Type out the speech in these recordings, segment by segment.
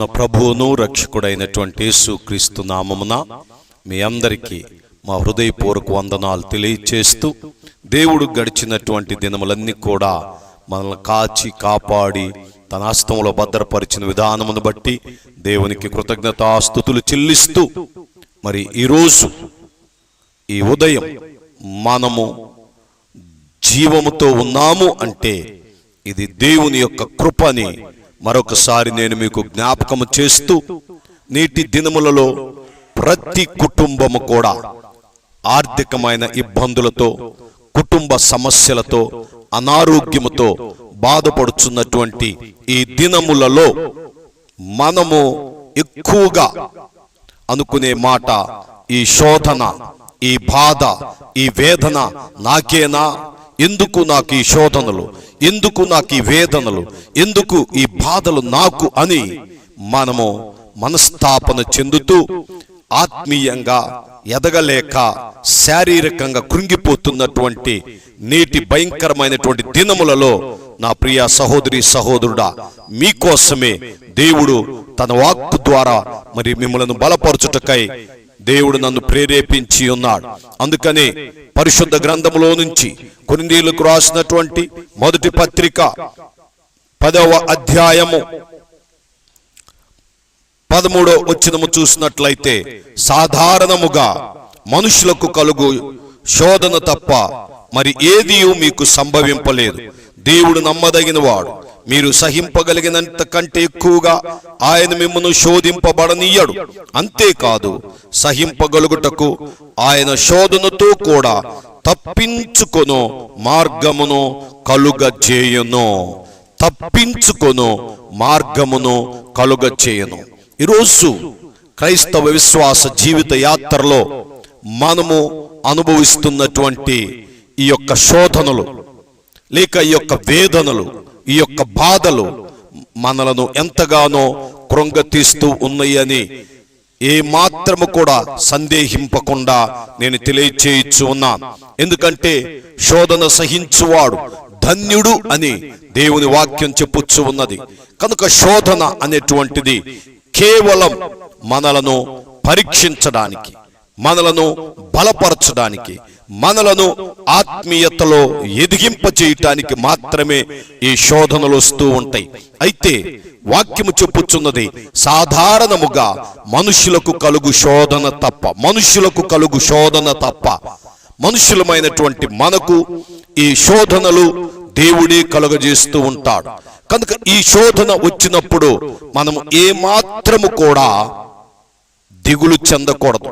మన ప్రభువును రక్షకుడైనటువంటి యేసుక్రీస్తు నామమున మీ అందరికీ మా హృదయపూర్వక వందనాలు తెలియచేస్తూ, దేవుడు గడిచినటువంటి దినములన్నీ కూడా మనల్ని కాచి కాపాడి తన హస్తంలో భద్రపరిచిన విధానమును బట్టి దేవునికి కృతజ్ఞతాస్తుతులు చెల్లిస్తూ, మరి ఈరోజు ఈ ఉదయం మనము జీవముతో ఉన్నాము అంటే ఇది దేవుని యొక్క కృపని మరొకసారి నేను మీకు జ్ఞాపకము చేస్తూ, నేటి దినములలో ప్రతి కుటుంబము కూడా ఆర్థికమైన ఇబ్బందులతో, కుటుంబ సమస్యలతో, అనారోగ్యముతో బాధపడుచున్నటువంటి ఈ దినములలో మనము ఎక్కువగా అనుకునే మాట, ఈ శోధన, ఈ బాధ, ఈ వేదన నాకేనా? ఎందుకు నాకు ఈ శోధనలు, ఎందుకు నాకు ఈ వేదనలు, ఎందుకు ఈ బాధలు నాకు అని మనము మనస్తాపన చెందుతూ, ఆత్మీయంగా ఎదగలేక శారీరకంగా కృంగిపోతున్నటువంటి నేటి భయంకరమైనటువంటి దినములలో నా ప్రియ సహోదరి సహోదరుడా, మీకోసమే దేవుడు తన వాక్కు ద్వారా మరి మిమ్మల్ని బలపరచుటకై దేవుడు నన్ను ప్రేరేపించి ఉన్నాడు. అందుకనే పరిశుద్ధ గ్రంథములో నుంచి కొరింథీయులకు రాసినటువంటి మొదటి పత్రిక 10వ అధ్యాయము 13వ వచనము చూసినట్లయితే, సాధారణముగా మనుషులకు కలుగు శోధన తప్ప మరి ఏదియూ మీకు సంభవింపలేదు. దేవుడు నమ్మదగిన వాడు, మీరు సహింపగలిగినంత కంటే ఎక్కువగా ఆయన మిమ్మల్ని శోధింపబడనీయడు. అంతేకాదు, సహింపగలుగుటకు ఆయన శోధనతో కూడా తప్పించుకొను మార్గమును కలుగజేయును. తప్పించుకొను మార్గమును కలుగజేయును. ఈరోజు క్రైస్తవ విశ్వాస జీవిత యాత్రలో మనము అనుభవిస్తున్నటువంటి ఈ యొక్క శోధనలు, లేక ఈ యొక్క వేదనలు, ఈ యొక్క బాధలు మనలను ఎంతగానో కృంగతీస్తూ ఉన్నాయని ఏ మాత్రము కూడా సందేహింపకుండా నేను తెలియచేయచ్చు ఉన్నాను. ఎందుకంటే శోధన సహించువాడు ధన్యుడు అని దేవుని వాక్యం చెప్పుచ్చు ఉన్నది. కనుక శోధన అనేటువంటిది కేవలం మనలను పరీక్షించడానికి, మనలను బలపరచడానికి, మనలను ఆత్మీయతలో ఎదిగింప చేయటానికి మాత్రమే ఈ శోధనలు వస్తూ ఉంటాయి. అయితే వాక్యము చెప్పుచున్నది, సాధారణముగా మనుషులకు కలుగు శోధన తప్ప, మనుషులకు కలుగు శోధన తప్ప, మనుషులమైనటువంటి మనకు ఈ శోధనలు దేవుడే కలుగజేస్తూ ఉంటాడు. కనుక ఈ శోధన వచ్చినప్పుడు మనము ఏ మాత్రము కూడా దిగులు చెందకూడదు,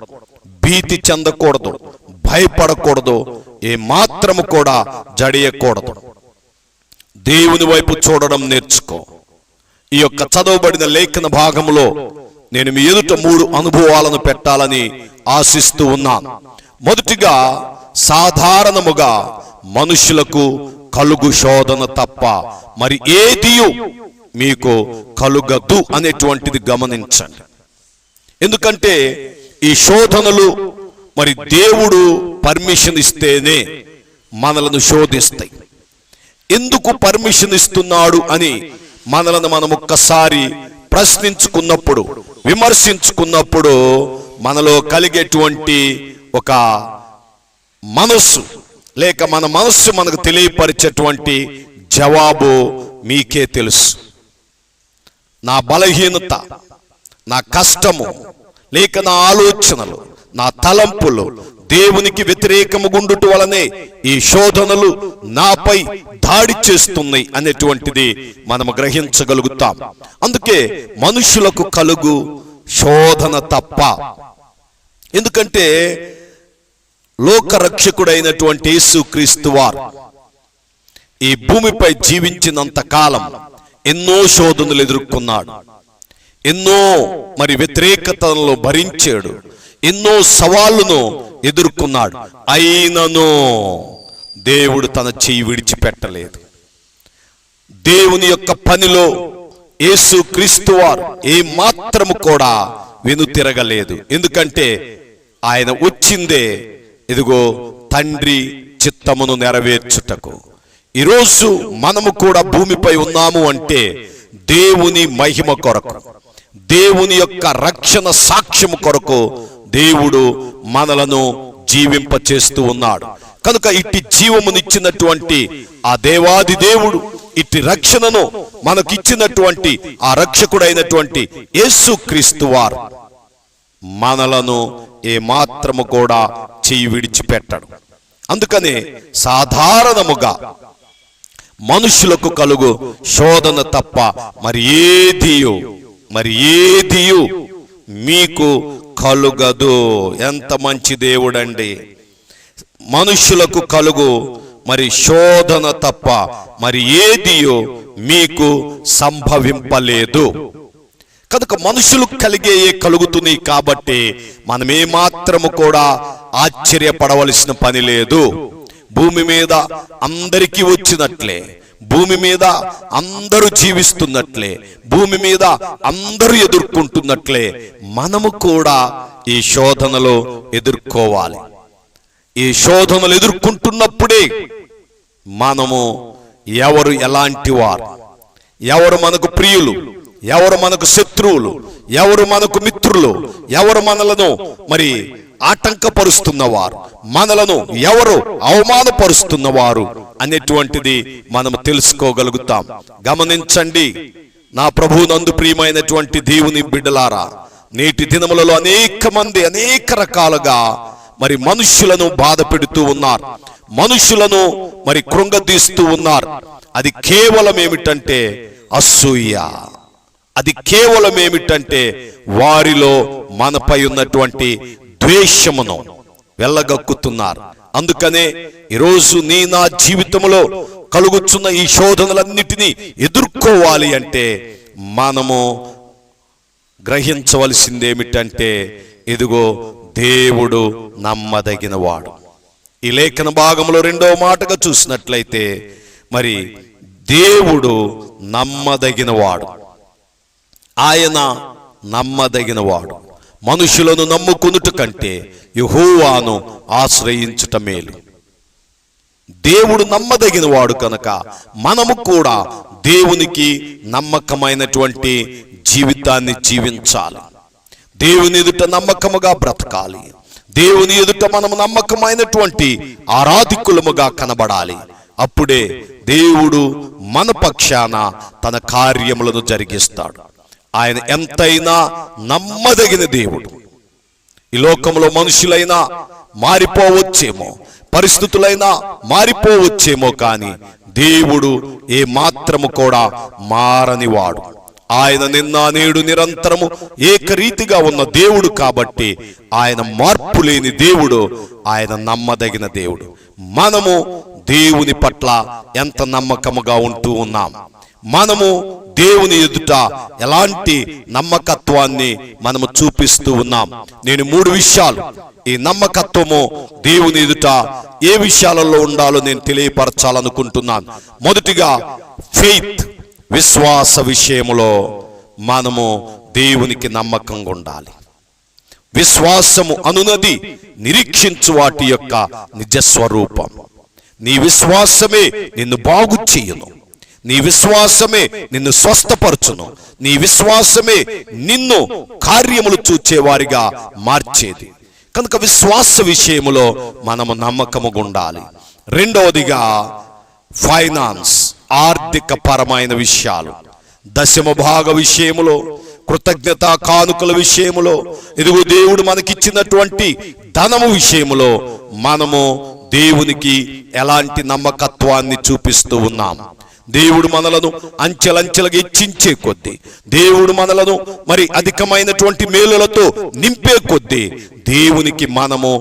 భీతి చెందకూడదు, భయపడకూడదు, ఏ మాత్రము కూడా జడియకూడదు. దేవుని వైపు చూడడం నేర్చుకో. ఈ యొక్క చదవబడిన లేఖన భాగంలో నేను మీ ఎదుట 3 అనుభవాలను పెట్టాలని ఆశిస్తూ ఉన్నాను. మొదటిగా, సాధారణముగా మనుషులకు కలుగు శోధన తప్ప మరి ఏదియూ మీకు కలుగదు అనేటువంటిది గమనించండి. ఎందుకంటే ఈ శోధనలు మరి దేవుడు పర్మిషన్ ఇస్తేనే మనలను శోధిస్తాయి. ఎందుకు పర్మిషన్ ఇస్తున్నాడు అని మనలను మనం ఒక్కసారి ప్రశ్నించుకున్నప్పుడు, విమర్శించుకున్నప్పుడు మనలో కలిగేటువంటి ఒక మనస్సు, లేక మన మనస్సు మనకు తెలియపరిచేటువంటి జవాబు మీకే తెలుసు. నా బలహీనత, నా కష్టము, లేక నా ఆలోచనలు, నా తలంపులు దేవునికి వ్యతిరేకము గుండుట వలనే ఈ శోధనలు నాపై దాడి చేస్తున్నాయి అనేటువంటిది మనము గ్రహించగలుగుతాం. అందుకే మనుషులకు కలుగు శోధన తప్ప. ఎందుకంటే లోకరక్షకుడైనటువంటి యేసుక్రీస్తు వారు ఈ భూమిపై జీవించినంత కాలం ఎన్నో శోధనలు ఎదుర్కొన్నాడు, ఎన్నో మరి వ్యతిరేకతలను భరించాడు, ఎన్నో సవాళ్లను ఎదుర్కొన్నాడు. అయినను దేవుడు తన చెయ్యి విడిచిపెట్టలేదు. దేవుని యొక్క పనిలో యేసుక్రీస్తు వారు ఏ మాత్రము కూడా వెనుతిరగలేదు. ఎందుకంటే ఆయన వచ్చిందే ఇదిగో తండ్రి చిత్తమును నెరవేర్చుటకు. ఈరోజు మనము కూడా భూమిపై ఉన్నాము అంటే దేవుని మహిమ కొరకు, దేవుని యొక్క రక్షణ సాక్ష్యము కొరకు దేవుడు మనలను జీవింప చేస్తూ ఉన్నాడు. కనుక ఇట్టి జీవమునిచ్చినటువంటి ఆ దేవాది దేవుడు, ఇట్టి రక్షణను మనకిచ్చినటువంటి ఆ రక్షకుడైనటువంటి యేసుక్రీస్తు వారు మనలను ఏ మాత్రము కూడా చెయ్యి విడిచిపెట్టడు. అందుకనే సాధారణముగా మనుషులకు కలుగు శోధన తప్ప మరి ఏదియు మీకు కలుగదు. ఎంత మంచి దేవుడండి! మనుషులకు కలుగు మరి శోధన తప్ప మరి ఏదియో మీకు సంభవింపలేదు. కనుక మనుషులకు కలిగే కలుగుతున్నాయి కాబట్టి మనం ఏమాత్రము కూడా ఆశ్చర్యపడవలసిన పని లేదు. భూమి మీద అందరికీ వచ్చినట్లే, భూమి మీద అందరూ జీవిస్తున్నట్లే, భూమి మీద అందరూ ఎదుర్కొంటున్నట్లే మనము కూడా ఈ శోధనలు ఎదుర్కోవాలి. ఈ శోధనలు ఎదుర్కొంటున్నప్పుడే మనము ఎవరు ఎలాంటి వారు, ఎవరు మనకు ప్రియులు, ఎవరు మనకు శత్రువులు, ఎవరు మనకు మిత్రులు, ఎవరు మనలను మరి ఆటంకపరుస్తున్నవారు, మనలను ఎవరు అవమానపరుస్తున్నవారు అనేటువంటిది మనం తెలుసుకోగలుగుతాం. గమనించండి నా ప్రభువునందు ప్రియమైనటువంటి దేవుని బిడ్డలారా, నేటి దినములలో అనేక మంది అనేక రకాలుగా మరి మనుష్యులను బాధ పెడుతూ ఉన్నారు, మనుషులను మరి కృంగదీస్తూ ఉన్నారు. అది కేవలం ఏమిటంటే అసూయ. అది కేవలం ఏమిటంటే వారిలో మనపై ఉన్నటువంటి ద్వేషమును వెళ్ళగక్కుతున్నారు. అందుకనే ఈరోజు నా జీవితంలో కలుగుతున్న ఈ శోధనలన్నిటినీ ఎదుర్కోవాలి అంటే మనము గ్రహించవలసిందేమిటంటే ఇదిగో దేవుడు నమ్మదగిన వాడు. ఈ లేఖన భాగంలో 2వ మాటగా చూసినట్లయితే మరి దేవుడు నమ్మదగిన వాడు, ఆయన నమ్మదగిన వాడు. మనుషులను నమ్ముకొనుట కంటే యెహోవాను ఆశ్రయించుట మేలు. దేవుడు నమ్మదగిన వాడు కనుక మనము కూడా దేవునికి నమ్మకమైనటువంటి జీవితాన్ని జీవించాలి. దేవుని ఎదుట నమ్మకముగా బ్రతకాలి. దేవుని ఎదుట మనము నమ్మకమైనటువంటి ఆరాధికులముగా కనబడాలి. అప్పుడే దేవుడు మన పక్షాన తన కార్యములను జరిగిస్తాడు. ఆయన ఎంతైనా నమ్మదగిన దేవుడు. ఈ లోకంలో మనుషులైనా మారిపోవచ్చేమో, పరిస్థితులైనా మారిపోవచ్చేమో, కానీ దేవుడు ఏ మాత్రము కూడా మారనివాడు. ఆయన నిన్న నేడు నిరంతరము ఏకరీతిగా ఉన్న దేవుడు కాబట్టి ఆయన మార్పు లేని దేవుడు, ఆయన నమ్మదగిన దేవుడు. మనము దేవుని పట్ల ఎంత నమ్మకముగా ఉంటూ ఉన్నాం, మనము దేవుని ఎదుట ఎలాంటి నమ్మకత్వాన్ని మనము చూపిస్తూ ఉన్నాం. నేను 3 విషయాలు, ఈ నమ్మకత్వము దేవుని ఎదుట ఏ విషయాలలో ఉండాలో నేను తెలియపరచాలనుకుంటున్నాను. మొదటిగా ఫెయిత్, విశ్వాస విషయములో మనము దేవునికి నమ్మకంగా ఉండాలి. విశ్వాసము అనునది నిరీక్షించు వాటి యొక్క నిజస్వరూపం. నీ విశ్వాసమే నిన్ను బాగు చేయును, నీ విశ్వాసమే నిన్ను స్వస్థపరచును, నీ విశ్వాసమే నిన్ను కార్యములు చూచేవారిగా మార్చేది. కనుక విశ్వాస విషయములో మనము నమ్మకముగా ఉండాలి. 2వదిగా ఫైనాన్స్, ఆర్థిక పరమైన విషయాలు, దశమ భాగ విషయములో, కృతజ్ఞత కానుకల విషయములో, ఇదిగో దేవుడు మనకిచ్చినటువంటి ధనము విషయములో మనము దేవునికి ఎలాంటి నమ్మకత్వాన్ని చూపిస్తూ ఉన్నాం. దేవుడు మనలను అంచెలంచెలుగా హెచ్చించే కొద్దీ, దేవుడు మనలను మరి అధికమైనటువంటి మేలులతో నింపే కొద్దీ దేవునికి మనము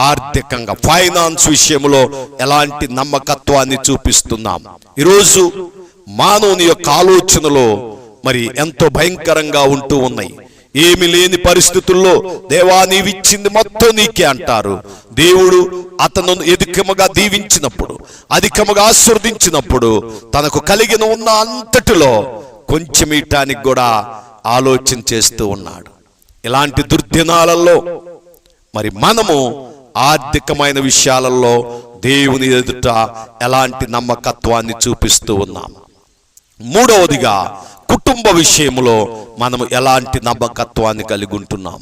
ఆర్థికంగా ఫైనాన్స్ విషయంలో ఎలాంటి నమ్మకత్వాన్ని చూపిస్తున్నాం. ఈరోజు మానవుని యొక్క ఆలోచనలో మరి ఎంతో భయంకరంగా ఉంటూ ఉన్నాయి. ఏమి లేని పరిస్థితుల్లో దేవా నీవిచ్చింది మొత్తం నీకే అంటారు. దేవుడు అతను అధికముగా దీవించినప్పుడు, అధికముగా ఆశీర్వదించినప్పుడు తనకు కలిగిన ఉన్న అంతటిలో కొంచెం ఇటానికి కూడా ఆలోచన చేస్తూ ఉన్నాడు. ఇలాంటి దుర్దినాలలో మరి మనము ఆర్థికమైన విషయాలలో దేవుని ఎదుట ఎలాంటి నమ్మకత్వాన్ని చూపిస్తూ ఉన్నాం. మూడవదిగా కుటుంబ విషయంలో మనము ఎలాంటి నమ్మకత్వాన్ని కలిగి ఉంటున్నాం?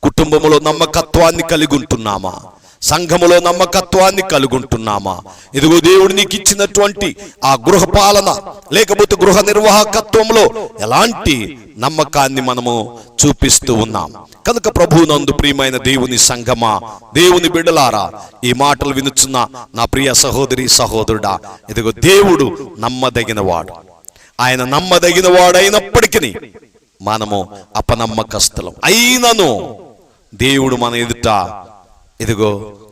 కుటుంబములో నమ్మకత్వాన్ని కలిగి ఉంటున్నామా? సంఘములో నమ్మకత్వాన్ని కలిగి ఉంటున్నామా? ఇదిగో దేవుడు నీకు ఇచ్చినటువంటి ఆ గృహ పాలన లేకపోతే గృహ నిర్వాహకత్వంలో ఎలాంటి నమ్మకాన్ని మనము చూపిస్తూ ఉన్నాం? కనుక ప్రభువునందు ప్రియమైన దేవుని సంఘమా, దేవుని బిడ్డలారా, ఈ మాటలు వినుచున్న నా ప్రియ సహోదరి సహోదరుడా, ఇదిగో దేవుడు నమ్మదగిన వాడు. ఆయన నమ్మదగిన వాడైనప్పటికీ మనము అపనమ్మకస్తులం అయినను దేవుడు మన ఎదుట ఇదిగో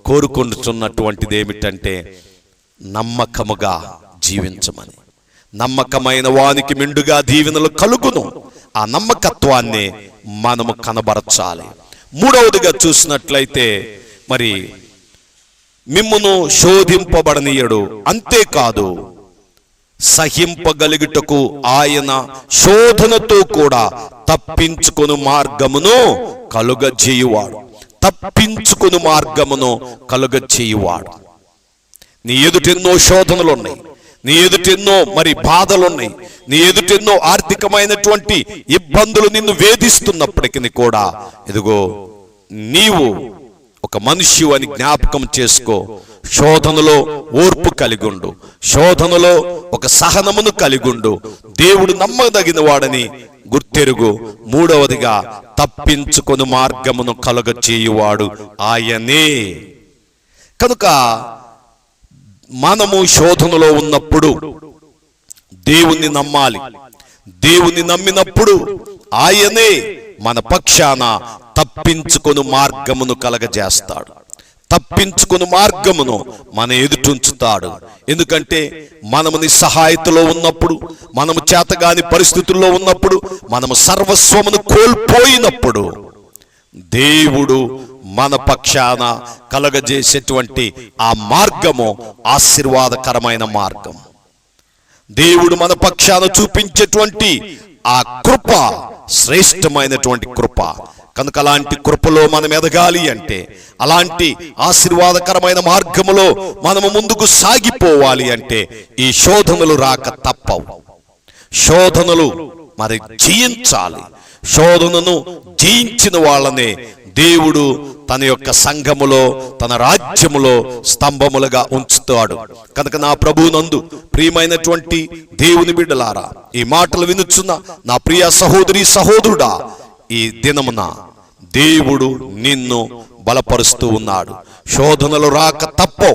కోరుకుంటున్నటువంటిది ఏమిటంటే నమ్మకముగా జీవించమని. నమ్మకమైన వానికి మెండుగా దీవెనలు కలుగును. ఆ నమ్మకత్వాన్ని మనము కనబరచాలి. మూడవదిగా చూసినట్లయితే మరి మిమ్మును శోధింపబడనీయడు, అంతేకాదు సహింపగలుగుటకు ఆయన శోధనతో కూడా తప్పించుకొను మార్గమును కలుగజేయువాడు. తప్పించుకుని మార్గమును కలుగజేయువాడు. నీ ఎదుటెన్నో శోధనలు ఉన్నాయి, నీ ఎదుటెన్నో మరి బాధలున్నాయి, నీ ఎదుటెన్నో ఆర్థికమైనటువంటి ఇబ్బందులు నిన్ను వేధిస్తున్నప్పటికీ కూడా ఇదిగో నీవు ఒక మనిషి అని జ్ఞాపకం చేసుకో. శోధనలో ఓర్పు కలిగుండు, శోధనలో ఒక సహనమును కలిగుండు. దేవుడు నమ్మదగిన వాడని గుర్తెరుగు. మూడవదిగా తప్పించుకొని మార్గమును కలుగజేయువాడు ఆయనే. కనుక మనము శోధనలో ఉన్నప్పుడు దేవుణ్ణి నమ్మాలి. దేవుణ్ణి నమ్మినప్పుడు ఆయనే మన పక్షాన తప్పించుకొని మార్గమును కలగజేస్తాడు. తప్పించుకుని మార్గమును మన ఎదుటుంచుతాడు. ఎందుకంటే మనము నిస్సహాయతలో ఉన్నప్పుడు, మనము చేతగాని పరిస్థితుల్లో ఉన్నప్పుడు, మనము సర్వస్వమును కోల్పోయినప్పుడు దేవుడు మన పక్షాన కలగజేసేటువంటి ఆ మార్గము ఆశీర్వాదకరమైన మార్గం. దేవుడు మన పక్షాన చూపించేటువంటి ఆ కృప శ్రేష్టమైనటువంటి కృప. కనుక అలాంటి కృపలో మనం ఎదగాలి అంటే, అలాంటి ఆశీర్వాదకరమైన మార్గములో మనము ముందుకు సాగిపోవాలి అంటే ఈ శోధనలు రాక తప్పవు. శోధనలు మరి జయించాలి. శోధనను జయించిన వాళ్ళనే దేవుడు తన యొక్క సంఘములో, తన రాజ్యములో స్తంభములుగా ఉంచుతాడు. కనుక నా ప్రభువునందు ప్రియమైనటువంటి దేవుని బిడ్డలారా, ఈ మాటలు వినుచున్న నా ప్రియ సహోదరి సహోదరుడా, ఈ దినమున దేవుడు నిన్ను బలపరుస్తూ ఉన్నాడు. శోధనలు రాక తప్పో,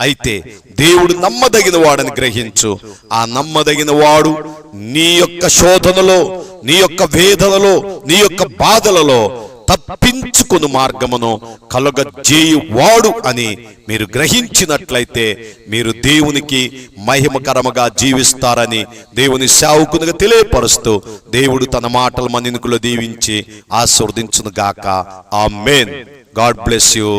అయితే దేవుడు నమ్మదగిన వాడని గ్రహించు. ఆ నమ్మదగిన వాడు నీ యొక్క శోధనలో, నీ యొక్క వేదనలో, నీ యొక్క బాధలలో తప్పించుకుని మార్గమును కలుగజేయువాడు అని మీరు గ్రహించినట్లయితే మీరు దేవునికి మహిమకరముగా జీవిస్తారని దేవుని సేవకునిగా తెలియపరుస్తూ దేవుడు తన మాటలు మన్నికలో దీవించి ఆశీర్వదించును గాక. ఆమేన్. God bless you.